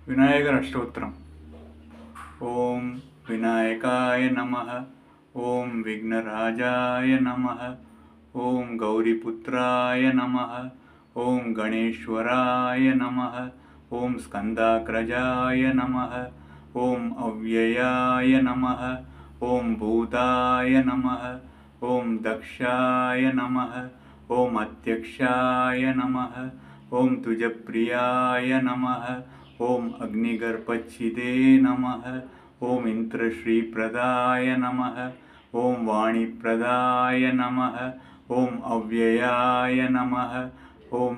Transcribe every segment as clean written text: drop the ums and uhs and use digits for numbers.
विनायकर अष्टोत्तरम्। ओम विनायकाय नमः। ओम विघ्नराजाय नमः। ओम गौरीपुत्राय नमः। ओम गणेश्वराय नमः। ओम स्कंदाग्रजाय नमः। ओम अव्ययाय नमः। ओम भूताय नमः। ओम दक्षाय नमः। ओम अध्यक्षाय नमः। ओम तुजप्रियाय नमः। ओम अग्निगर्भच्छिदे नमः। ओम इंद्रश्रीप्रदाय नमः। ओम वाणीप्रदाय नमः। ओम अव्ययाय नमः। ओम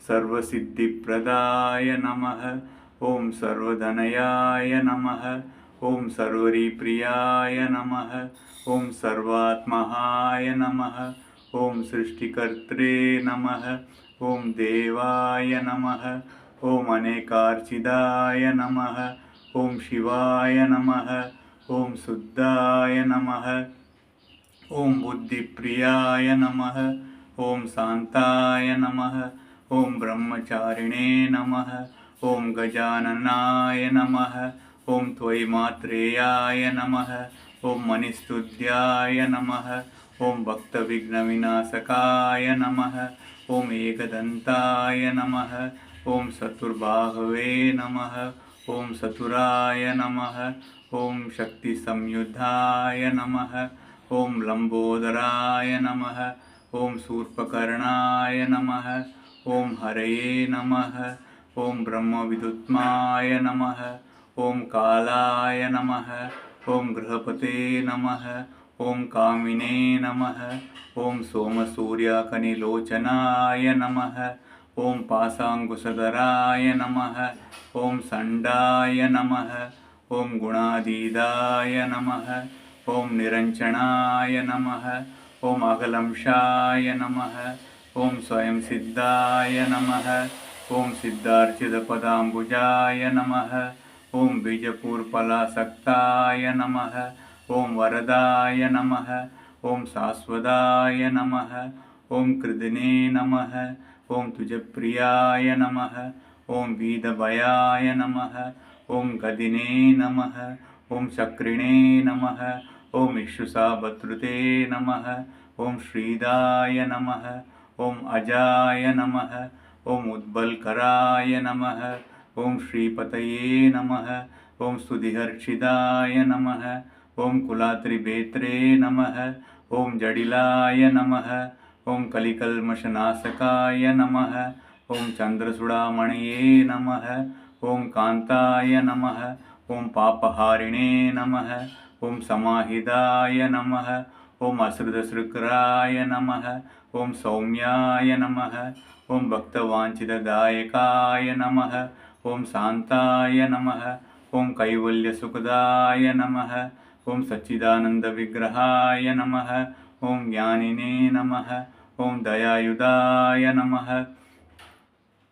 सर्वसिद्धिप्रदाय नमः। ओम सर्वधनयाय नमः। ओम सर्वरीप्रियाय नमः। ओम सर्वात्महाय नमः। ओम सृष्टिकर्त्रे नमः। ओम देवाय नमः। ओम अनेकार्चिदाय नमः। ओम शिवाय नमः। ओम शुद्धाय नमः। ओम बुद्धिप्रियाय नमः। ओम शांताय नमः। ओम ब्रह्मचारिणे नमः। ओम गजाननाय नमः। ओम त्वयिमात्रेयाय नमः। ओम मणिस्तुत्याय नमः। ओम भक्तविघ्नविनाशकाय नमः। ओम एकदन्ताय नमः। ओम चतुर्बाहवे नमः। ओम चतुराय नमः। ओम शक्तिसंयुधाय नमः। ओम लंबोदराय नमः। ओम शूर्पकर्णाय नमः। ओम हरये नमः। ओम ब्रह्मविदुत्माय नमः। ओम कालाय नमः। ओम गृहपते नमः। ओम कामिने नमः। ओम सोमसूर्यकनिलोचनाय नमः। ओम पाशांकुशधराय नमः। ओम संडाय नमः। ओम गुणाधीदाय नमः। ओम निरंजनाय नमः। ओम अगलंशाय नमः। ओम स्वयं सिद्धाय नमः। ओम सिद्धार्चितपदाम्बुजाय नमः। ओम बीजपूर्फलासक्ताय नमः। ओम वरदाय नमः। ओम शाश्वताय नमः। ओम कृदिने नमः। ओम तुजप्रियाय नमः। ओम वीदभयाय नमः। ओम गदिने नमः। ओम चक्रिणे नमः। ओम इक्षुषाभद्रुते नमः। ओम श्रीदाय नमः। ओम अजाय नमः। ओम उद्बलकराय नमः। ओम श्रीपतये नमः। ओम स्तुतिहर्षिदाय नमः। ओम कुलात्रिभेत्रे नमः। ओम जडिलाय नमः। ओम कलिकल्मषनाशकाय नमः। ओम चंद्रचूड़ामणये नमः। ओम कांताय नमः। ओम पापहारिणे नमः। ओम समाहिताय नमः। ओम असृतशृकराय नमः। ओम सौम्याय नमः। ओम भक्तवांछितदायकाय नमः। ओम शांताय नमः। ओम कैवल्यसुखदाय नमः। ओम सच्चिदानंदविग्रहाय नमः। ओम ज्ञानिने नमः। ओम दयायुधाय नमः।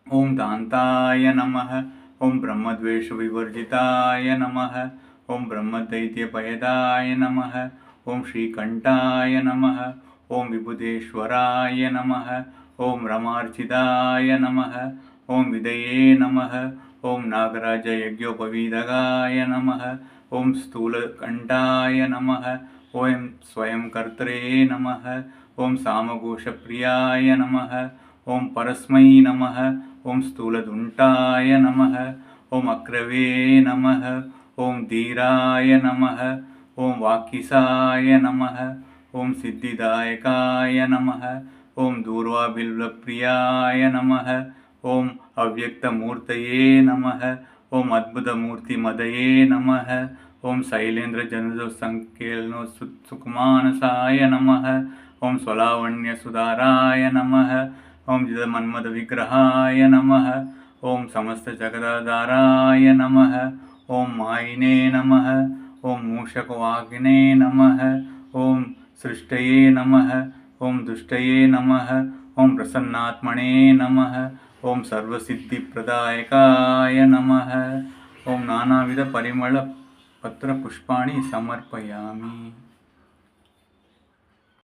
ओम दान्ताय नमः। ओम ब्रह्मद्वेषविवर्जिताय नमः। ओम ब्रह्मदैत्यभयदाय नमः। ओम श्रीकंठाय नमः। ओम विबुधेश्वराय नमः। ओम रमार्चिताय नमः। ओम विदये नमः। ओम नागराजयज्ञोपवीदगाय नमः। ओम स्थूलकंठाय नमः। ओम स्वयंकर्त्रे नमः। ओम सामघोषप्रियाय नमः। ओम परस्मै नमः। ओम स्थूलदुंटाय नमः। ओम अक्रवे नमः। ओम धीराय नमः। ओम वाक्कीसाय नमः। ओम सिद्धिदायकाय नमः। ओम दूर्वाबिल्वप्रियाय नमः। ओम अव्यक्तमूर्तये नमः। ओम अद्भुतमूर्तिमदये नमः। ओम शैलेन्द्रजनसंकेलनो सुकुमानसाय नमः। ओम स्वलावण्यसुधाराय नमः। ओम जितमन्मदविग्रहाय नमः। ओम समस्तजगदाधाराय नमः। ओम मायिने नमः। ओम मूषकवागिने नमः। ओम सृष्टये नमः। ओम दुष्टये नमः। ओम प्रसन्नात्मने नमः। ओम सर्वसिद्धिप्रदायकाय नमः। ओम नानाविधपरिमलपत्रपुष्पाणि समर्पयामि।